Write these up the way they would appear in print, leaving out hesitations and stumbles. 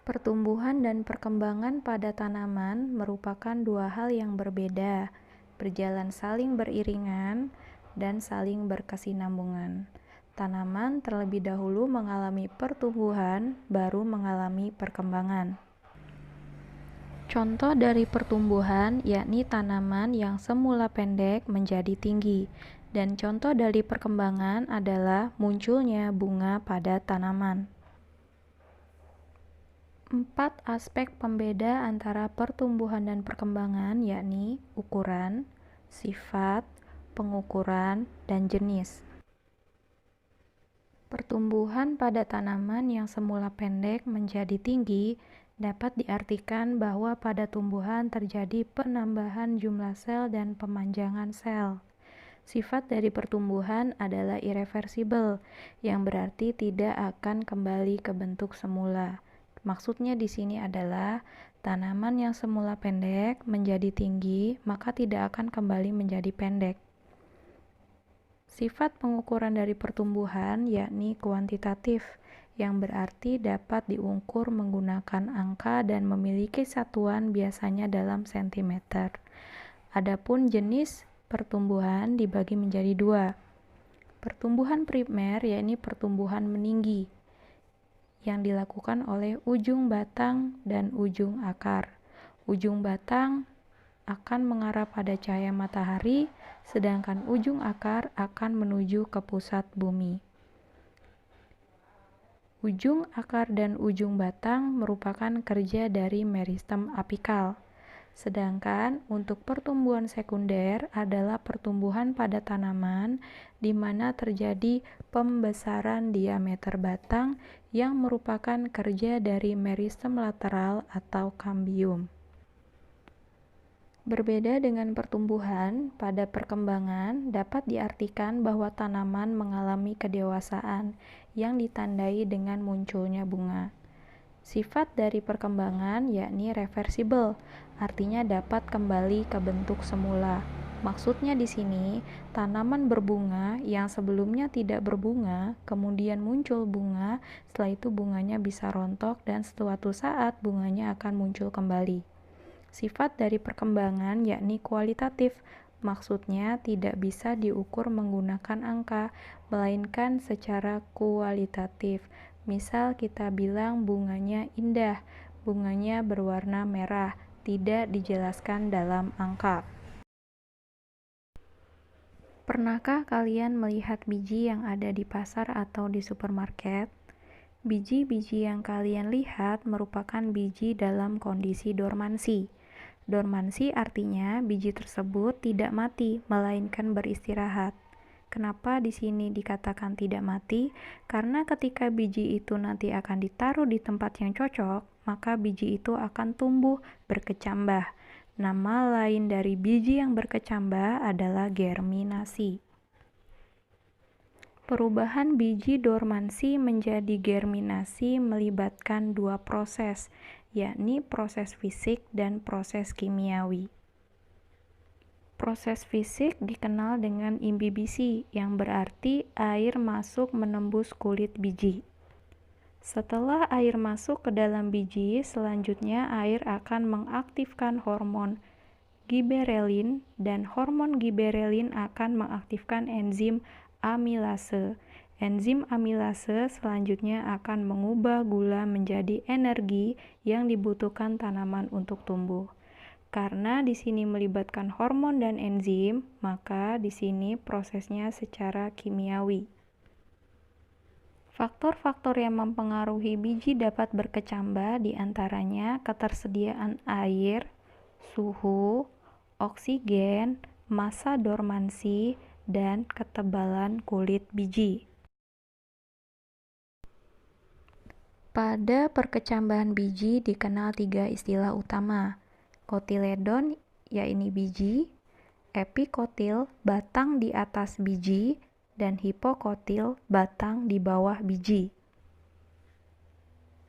Pertumbuhan dan perkembangan pada tanaman merupakan dua hal yang berbeda, berjalan saling beriringan dan saling berkesinambungan. Tanaman terlebih dahulu mengalami pertumbuhan, baru mengalami perkembangan. Contoh dari pertumbuhan yakni tanaman yang semula pendek menjadi tinggi, dan contoh dari perkembangan adalah munculnya bunga pada tanaman. 4 aspek pembeda antara pertumbuhan dan perkembangan yakni ukuran, sifat, pengukuran, dan jenis. Pertumbuhan pada tanaman yang semula pendek menjadi tinggi dapat diartikan bahwa pada tumbuhan terjadi penambahan jumlah sel dan pemanjangan sel. Sifat dari pertumbuhan adalah irreversibel, yang berarti tidak akan kembali ke bentuk semula. Maksudnya di sini adalah tanaman yang semula pendek menjadi tinggi, maka tidak akan kembali menjadi pendek. Sifat pengukuran dari pertumbuhan yakni kuantitatif, yang berarti dapat diukur menggunakan angka dan memiliki satuan biasanya dalam sentimeter. Adapun jenis pertumbuhan dibagi menjadi dua. Pertumbuhan primer yakni pertumbuhan meninggi, yang dilakukan oleh ujung batang dan ujung akar. Ujung batang akan mengarah pada cahaya matahari, sedangkan ujung akar akan menuju ke pusat bumi. Ujung akar dan ujung batang merupakan kerja dari meristem apikal. Sedangkan untuk pertumbuhan sekunder adalah pertumbuhan pada tanaman di mana terjadi pembesaran diameter batang yang merupakan kerja dari meristem lateral atau kambium. Berbeda dengan pertumbuhan, pada perkembangan dapat diartikan bahwa tanaman mengalami kedewasaan yang ditandai dengan munculnya bunga. Sifat dari perkembangan yakni reversibel, artinya dapat kembali ke bentuk semula. Maksudnya di sini, tanaman berbunga yang sebelumnya tidak berbunga, kemudian muncul bunga, setelah itu bunganya bisa rontok dan suatu saat bunganya akan muncul kembali. Sifat dari perkembangan yakni kualitatif, maksudnya tidak bisa diukur menggunakan angka, melainkan secara kualitatif. Misal kita bilang bunganya indah, bunganya berwarna merah, tidak dijelaskan dalam angka. Pernahkah kalian melihat biji yang ada di pasar atau di supermarket? Biji-biji yang kalian lihat merupakan biji dalam kondisi dormansi. Dormansi artinya biji tersebut tidak mati, melainkan beristirahat. Kenapa di sini dikatakan tidak mati? Karena ketika biji itu nanti akan ditaruh di tempat yang cocok, maka biji itu akan tumbuh berkecambah. Nama lain dari biji yang berkecambah adalah germinasi. Perubahan biji dormansi menjadi germinasi melibatkan dua proses, yakni proses fisik dan proses kimiawi. Proses fisik dikenal dengan imbibisi, yang berarti air masuk menembus kulit biji. Setelah air masuk ke dalam biji, selanjutnya air akan mengaktifkan hormon giberelin, dan hormon giberelin akan mengaktifkan enzim amilase. Enzim amilase selanjutnya akan mengubah gula menjadi energi yang dibutuhkan tanaman untuk tumbuh. Karena di sini melibatkan hormon dan enzim, maka di sini prosesnya secara kimiawi. Faktor-faktor yang mempengaruhi biji dapat berkecambah, diantaranya ketersediaan air, suhu, oksigen, masa dormansi, dan ketebalan kulit biji. Pada perkecambahan biji dikenal 3 istilah utama. Kotiledon, yaitu biji, epikotil, batang di atas biji, dan hipokotil, batang di bawah biji.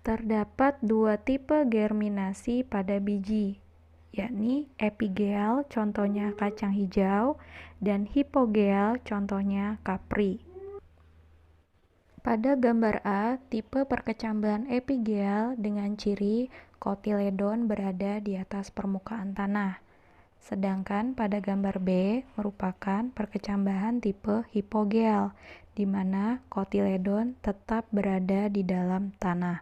Terdapat 2 tipe germinasi pada biji, yakni epigeal, contohnya kacang hijau, dan hipogeal, contohnya kapri. Pada gambar A, tipe perkecambahan epigeal dengan ciri kotiledon berada di atas permukaan tanah. Sedangkan pada gambar B merupakan perkecambahan tipe hipogeal, di mana kotiledon tetap berada di dalam tanah.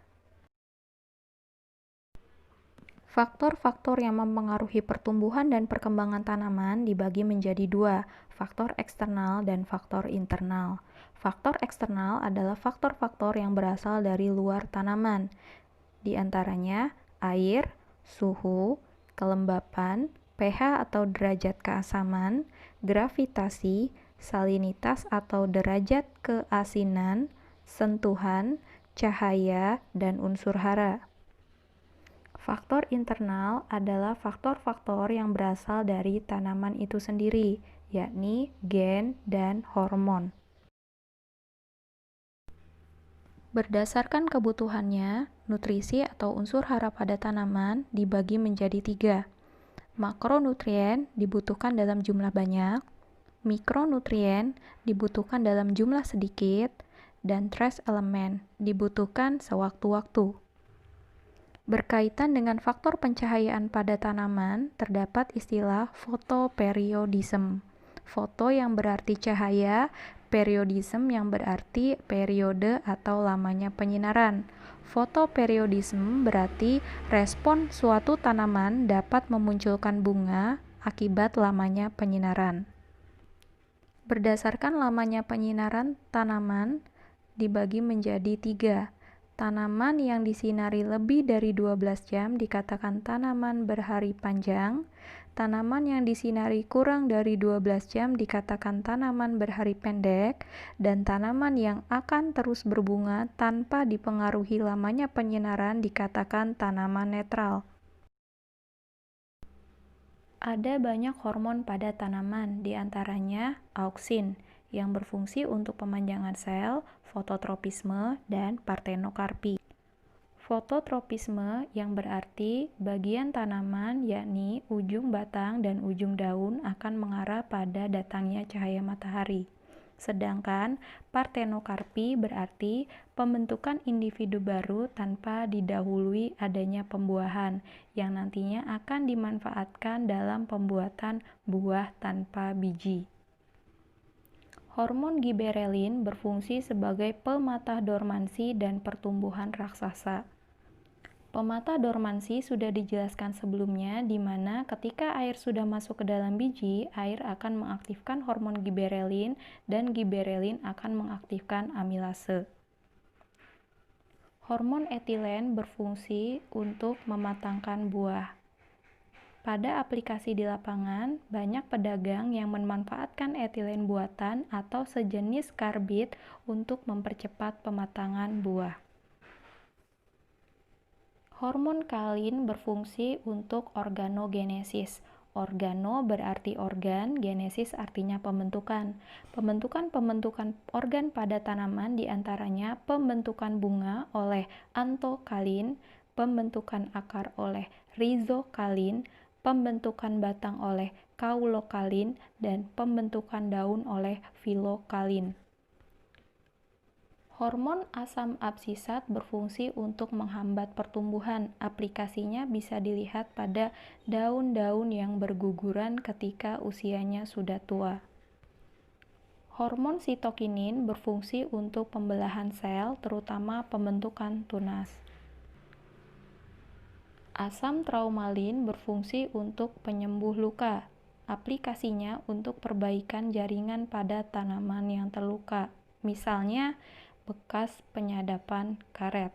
Faktor-faktor yang mempengaruhi pertumbuhan dan perkembangan tanaman dibagi menjadi dua, faktor eksternal dan faktor internal. Faktor eksternal adalah faktor-faktor yang berasal dari luar tanaman, di antaranya air, suhu, kelembapan, pH atau derajat keasaman, gravitasi, salinitas atau derajat keasinan, sentuhan, cahaya, dan unsur hara. Faktor internal adalah faktor-faktor yang berasal dari tanaman itu sendiri, yakni gen dan hormon. Berdasarkan kebutuhannya, nutrisi atau unsur hara pada tanaman dibagi menjadi tiga. Makronutrien dibutuhkan dalam jumlah banyak, mikronutrien dibutuhkan dalam jumlah sedikit, dan trace elemen dibutuhkan sewaktu-waktu. Berkaitan dengan faktor pencahayaan pada tanaman, terdapat istilah fotoperiodisme. Foto yang berarti cahaya, periodisme yang berarti periode atau lamanya penyinaran. Fotoperiodisme berarti respon suatu tanaman dapat memunculkan bunga akibat lamanya penyinaran. Berdasarkan lamanya penyinaran tanaman dibagi menjadi tiga. Tanaman yang disinari lebih dari 12 jam dikatakan tanaman berhari panjang. Tanaman yang disinari kurang dari 12 jam dikatakan tanaman berhari pendek. Dan tanaman yang akan terus berbunga tanpa dipengaruhi lamanya penyinaran dikatakan tanaman netral. Ada banyak hormon pada tanaman, diantaranya auksin, yang berfungsi untuk pemanjangan sel, fototropisme, dan partenokarpi. Fototropisme yang berarti bagian tanaman yakni ujung batang dan ujung daun akan mengarah pada datangnya cahaya matahari. Sedangkan partenokarpi berarti pembentukan individu baru tanpa didahului adanya pembuahan, yang nantinya akan dimanfaatkan dalam pembuatan buah tanpa biji. Hormon giberelin berfungsi sebagai pematah dormansi dan pertumbuhan raksasa. Pematah dormansi sudah dijelaskan sebelumnya, di mana ketika air sudah masuk ke dalam biji, air akan mengaktifkan hormon giberelin dan giberelin akan mengaktifkan amilase. Hormon etilen berfungsi untuk mematangkan buah. Pada aplikasi di lapangan, banyak pedagang yang memanfaatkan etilen buatan atau sejenis karbid untuk mempercepat pematangan buah. Hormon kaolin berfungsi untuk organogenesis. Organo berarti organ, genesis artinya pembentukan. Pembentukan organ pada tanaman diantaranya pembentukan bunga oleh antokalin, pembentukan akar oleh rizokalin, pembentukan batang oleh kaulokalin, dan pembentukan daun oleh filokalin. Hormon asam absisat berfungsi untuk menghambat pertumbuhan. Aplikasinya bisa dilihat pada daun-daun yang berguguran ketika usianya sudah tua. Hormon sitokinin berfungsi untuk pembelahan sel, terutama pembentukan tunas. Asam traumalin berfungsi untuk penyembuh luka. Aplikasinya untuk perbaikan jaringan pada tanaman yang terluka, misalnya bekas penyadapan karet.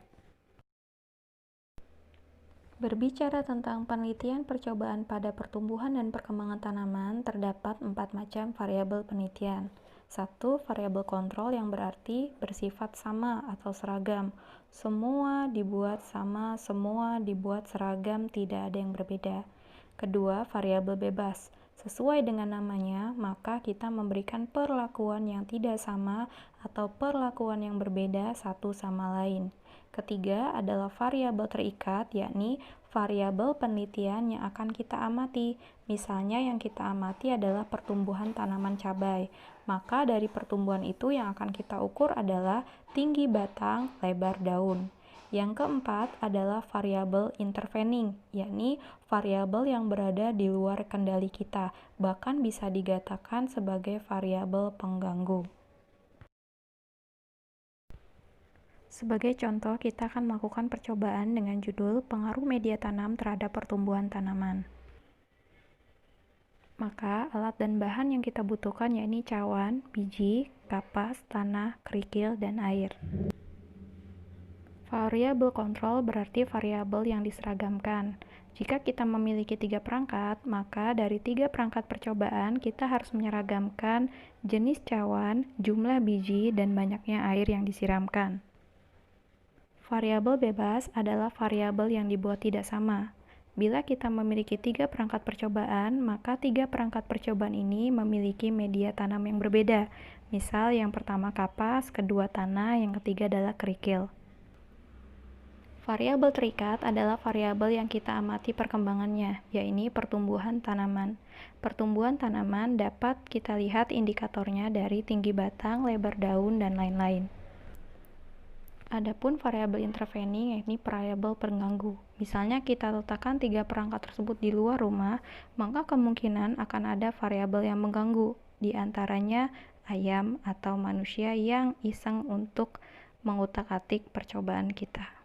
Berbicara tentang penelitian percobaan pada pertumbuhan dan perkembangan tanaman, terdapat 4 macam variabel penelitian. 1. Variabel kontrol yang berarti bersifat sama atau seragam. Semua dibuat sama, semua dibuat seragam, tidak ada yang berbeda. Kedua, variabel bebas. Sesuai dengan namanya, maka kita memberikan perlakuan yang tidak sama atau perlakuan yang berbeda satu sama lain. Ketiga adalah variabel terikat, yakni variabel penelitian yang akan kita amati. Misalnya yang kita amati adalah pertumbuhan tanaman cabai. Maka dari pertumbuhan itu yang akan kita ukur adalah tinggi batang, lebar daun. Yang keempat adalah variabel intervening, yakni variabel yang berada di luar kendali kita, bahkan bisa dikatakan sebagai variabel pengganggu. Sebagai contoh, kita akan melakukan percobaan dengan judul pengaruh media tanam terhadap pertumbuhan tanaman. Maka, alat dan bahan yang kita butuhkan yakni cawan, biji, kapas, tanah, kerikil, dan air. Variabel kontrol berarti variabel yang diseragamkan. Jika kita memiliki 3 perangkat, maka dari 3 perangkat percobaan kita harus menyeragamkan jenis cawan, jumlah biji, dan banyaknya air yang disiramkan. Variabel bebas adalah variabel yang dibuat tidak sama. Bila kita memiliki 3 perangkat percobaan, maka 3 perangkat percobaan ini memiliki media tanam yang berbeda. Misal yang pertama kapas, kedua tanah, yang ketiga adalah kerikil. Variabel terikat adalah variabel yang kita amati perkembangannya, yaitu pertumbuhan tanaman. Pertumbuhan tanaman dapat kita lihat indikatornya dari tinggi batang, lebar daun, dan lain-lain. Adapun variabel intervening yakni variabel pengganggu. Misalnya kita letakkan 3 perangkat tersebut di luar rumah, maka kemungkinan akan ada variabel yang mengganggu, di antaranya ayam atau manusia yang iseng untuk mengutak-atik percobaan kita.